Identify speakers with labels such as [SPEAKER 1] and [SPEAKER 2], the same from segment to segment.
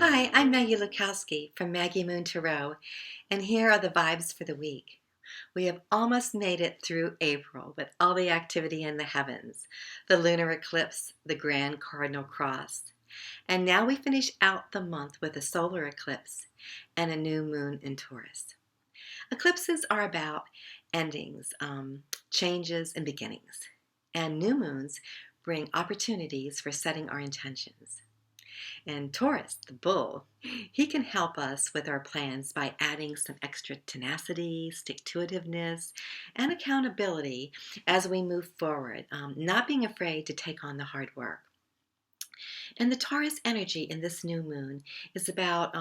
[SPEAKER 1] Hi, I'm Maggie Lukowski from maggiemoontarot, and here are the vibes for the week. We have almost made it through April with all the activity in the heavens, the lunar eclipse, the grand cardinal cross, and now we finish out the month with a solar eclipse and a new moon in Taurus. Eclipses are about endings, changes, and beginnings, and new moons bring opportunities for setting our intentions. And Taurus, the bull, he can help us with our plans by adding some extra tenacity, stick-to-itiveness, and accountability as we move forward, not being afraid to take on the hard work. And the Taurus energy in this new moon is about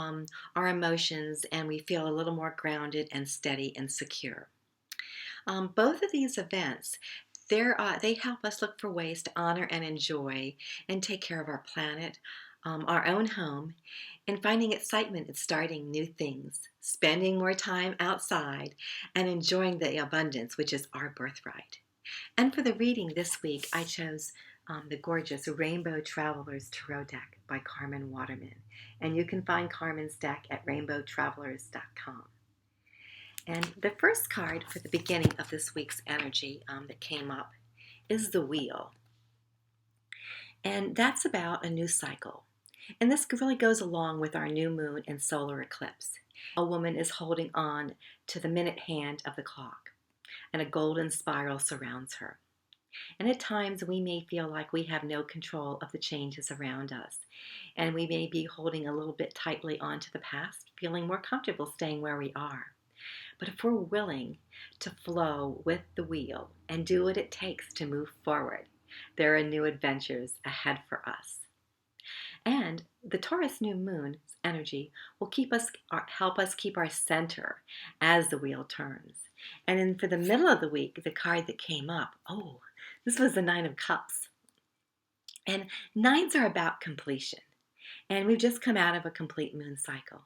[SPEAKER 1] our emotions, and we feel a little more grounded and steady and secure. Both of these events, they help us look for ways to honor and enjoy and take care of our planet, our own home, and finding excitement in starting new things, spending more time outside, and enjoying the abundance, which is our birthright. And for the reading this week, I chose the gorgeous Rainbow Travelers Tarot deck by Carmen Waterman. And you can find Carmen's deck at rainbowtravelers.com. And the first card for the beginning of this week's energy that came up is the Wheel. And that's about a new cycle. And this really goes along with our new moon and solar eclipse. A woman is holding on to the minute hand of the clock, and a golden spiral surrounds her. And at times we may feel like we have no control of the changes around us, and we may be holding a little bit tightly onto the past, feeling more comfortable staying where we are. But if we're willing to flow with the wheel and do what it takes to move forward, there are new adventures ahead for us. And the Taurus new moon's energy will help us keep our center as the wheel turns. And then for the middle of the week, the card that came up, this was the Nine of Cups. And nines are about completion. And we've just come out of a complete moon cycle.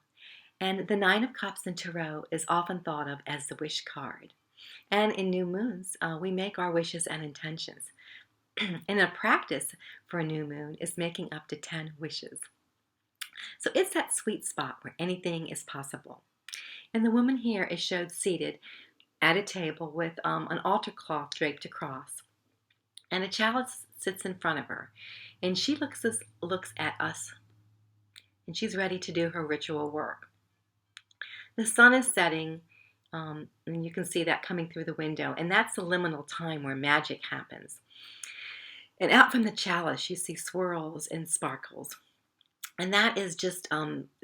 [SPEAKER 1] And the Nine of Cups in Tarot is often thought of as the wish card. And in new moons, we make our wishes and intentions. And a practice for a new moon is making up to 10 wishes. So it's that sweet spot where anything is possible. And the woman here is showed seated at a table with an altar cloth draped across. And a chalice sits in front of her. And she looks at us. And she's ready to do her ritual work. The sun is setting, and you can see that coming through the window. And that's the liminal time where magic happens. And out from the chalice, you see swirls and sparkles. And that is just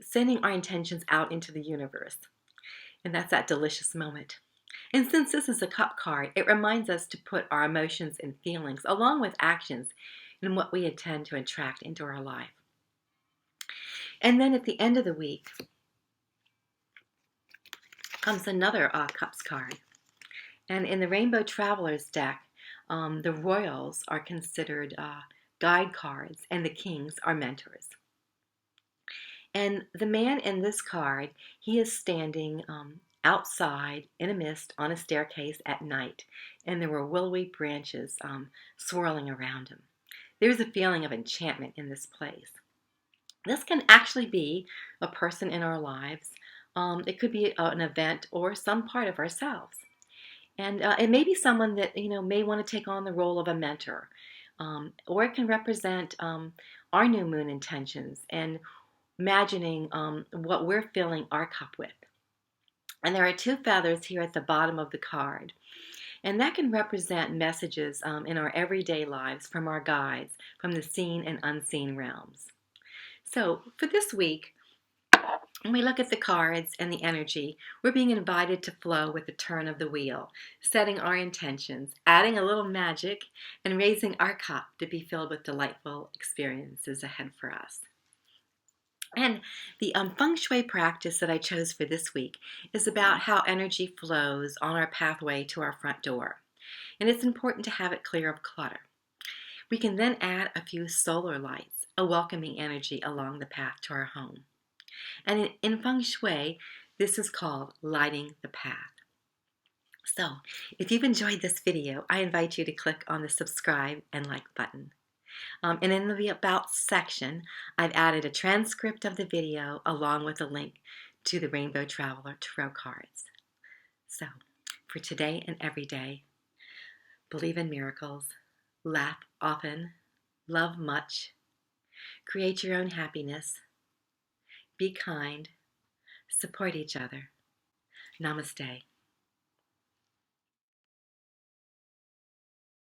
[SPEAKER 1] sending our intentions out into the universe. And that's that delicious moment. And since this is a cup card, it reminds us to put our emotions and feelings, along with actions, in what we intend to attract into our life. And then at the end of the week comes another Cups card. And in the Rainbow Travelers deck, the royals are considered guide cards, and the kings are mentors. And the man in this card, he is standing outside in a mist on a staircase at night, and there were willowy branches swirling around him. There's a feeling of enchantment in this place. This can actually be a person in our lives. It could be an event or some part of ourselves. And it may be someone that may want to take on the role of a mentor, or it can represent our new moon intentions and imagining what we're filling our cup with. And there are two feathers here at the bottom of the card, and that can represent messages in our everyday lives from our guides, from the seen and unseen realms. So for this week, when we look at the cards and the energy, we're being invited to flow with the turn of the wheel, setting our intentions, adding a little magic, and raising our cup to be filled with delightful experiences ahead for us. And the feng shui practice that I chose for this week is about how energy flows on our pathway to our front door. And it's important to have it clear of clutter. We can then add a few solar lights, a welcoming energy along the path to our home. And in feng shui, this is called lighting the path. So, if you've enjoyed this video, I invite you to click on the subscribe and like button. And in the About section, I've added a transcript of the video along with a link to the Rainbow Traveler Tarot cards. So, for today and every day, believe in miracles, laugh often, love much, create your own happiness, be kind, support each other. Namaste.